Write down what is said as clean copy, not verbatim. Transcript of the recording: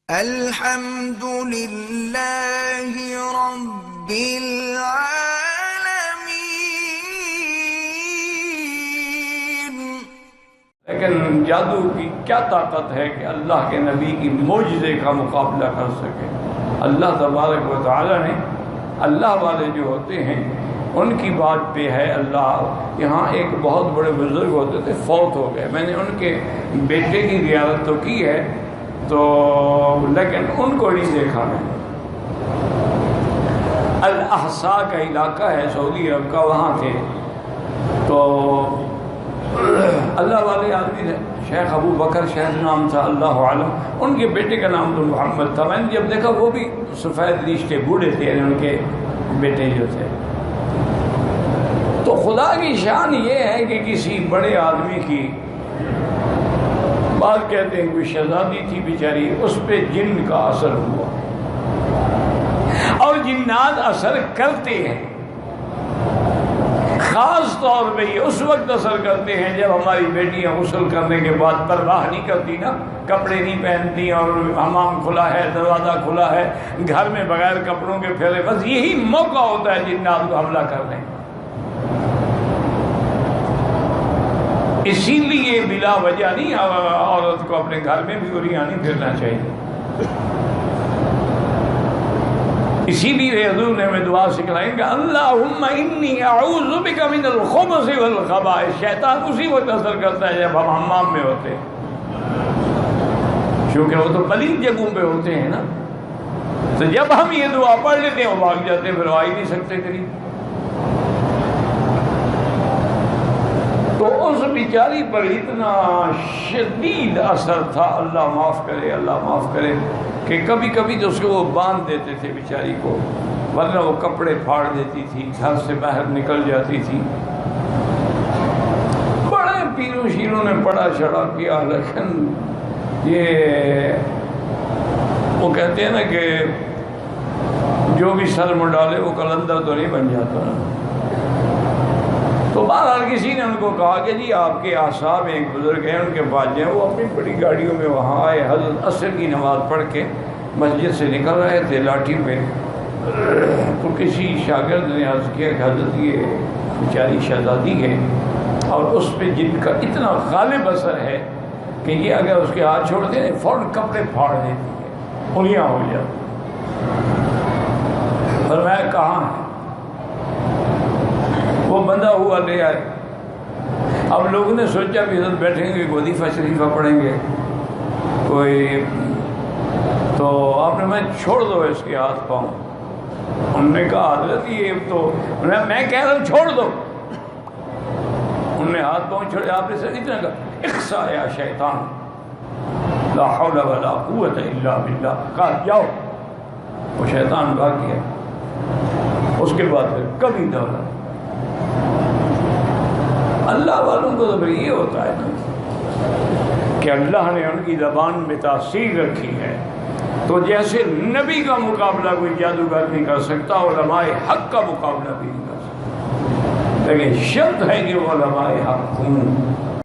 الحمد للہ رب العالمین۔ لیکن جادو کی کیا طاقت ہے کہ اللہ کے نبی کی معجزے کا مقابلہ کر سکے؟ اللہ تبارک و تعالی نے اللہ والے جو ہوتے ہیں ان کی بات پہ ہے اللہ۔ یہاں ایک بہت بڑے بزرگ ہوتے تھے، فوت ہو گئے، میں نے ان کے بیٹے کی زیارت تو کی ہے تو لیکن ان کو نہیں دیکھا میں۔ الاحساء کا علاقہ ہے سعودی عرب کا، وہاں تھے تو اللہ والے آدمی تھے، شیخ ابو بکر شیخ نام تھا، اللہ عالم۔ ان کے بیٹے کا نام تو محمد تھا۔ میں نے جب دیکھا وہ بھی سفید ریش کے بوڑھے تھے، ان کے بیٹے جو تھے۔ تو خدا کی شان یہ ہے کہ کسی بڑے آدمی کی بات کہتے ہیں، کوئی شہزادی تھی بیچاری، اس پہ جن کا اثر ہوا، اور جنات اثر کرتے ہیں۔ خاص طور پہ یہ اس وقت اثر کرتے ہیں جب ہماری بیٹیاں غسل کرنے کے بعد پرواہ نہیں کرتی نا، کپڑے نہیں پہنتی اور حمام کھلا ہے، دروازہ کھلا ہے، گھر میں بغیر کپڑوں کے پھیلے، بس یہی موقع ہوتا ہے جنات کو حملہ کرنے۔ اسی لیے بلا وجہ نہیں عورت کو اپنے گھر میں بھی عریانی پھرنا چاہیے۔ اسی لیے حضور نے ہمیں دعا سکھلائی کہ اللہم انی اعوذ بک من الخبث والخبائث۔ شیطان اسی وقت اثر کرتا ہے جب ہم حمام میں ہوتے ہیں، کیونکہ وہ تو پلید جگہوں پہ ہوتے ہیں نا۔ تو جب ہم یہ دعا پڑھ لیتے ہیں وہ بھاگ جاتے ہیں، پھر آ ہی نہیں سکتے قریب۔ تو اس بیچاری پر اتنا شدید اثر تھا، اللہ معاف کرے، اللہ معاف کرے، کہ کبھی کبھی تو اس کو وہ باندھ دیتے تھے بیچاری کو، ورنہ وہ کپڑے پھاڑ دیتی تھی، گھر سے باہر نکل جاتی تھی۔ بڑے پیروں شیروں نے پڑا چڑھا کیا، لیکن یہ وہ کہتے ہیں نا کہ جو بھی سر میں ڈالے وہ قلندر تو نہیں بن جاتا نا۔ تو بہرحال کسی نے ان کو کہا کہ جی آپ کے اعصاب میں ایک بزرگ ہیں، ان کے پاس جائیں۔ وہ اپنی بڑی گاڑیوں میں وہاں آئے، حضرت عصر کی نماز پڑھ کے مسجد سے نکل رہے تھے لاٹھی پہ، تو کسی شاگرد نے عرض کیا کہ حضرت یہ بیچاری شہزادی ہے اور اس پہ جن کا اتنا غالب اثر ہے کہ یہ اگر اس کے ہاتھ چھوڑتے ہیں فوراً کپڑے پھاڑ دیتی ہے، انگلیاں ہو جاتی۔ فرمایا کہاں ہے؟ وہ بندہ ہوا لے آئے۔ اب لوگوں نے سوچا کہ حضرت بیٹھیں گے، وظیفہ شریفہ پڑھیں گے کوئی، تو آپ نے میں چھوڑ دو اس کے ہاتھ پاؤں۔ انہوں نے کہا حضرت یہ تو میں کہہ رہا ہوں چھوڑ دو۔ انہوں نے ہاتھ پاؤں چھوڑے، آپ نے اتنا کہا اخسا یا شیطان لا حول ولا قوت الا باللہ، کہا جاؤ۔ وہ شیطان بھاگ گیا۔ اس کے بعد پھر کبھی دولت۔ اللہ والوں کو تو یہ ہوتا ہے نا کہ اللہ نے ان کی زبان میں تاثیر رکھی ہے، تو جیسے نبی کا مقابلہ کوئی جادوگر نہیں کر سکتا، علماء حق کا مقابلہ بھی نہیں کر سکتا، لیکن شرط ہے کہ وہ علماء حق ہوں۔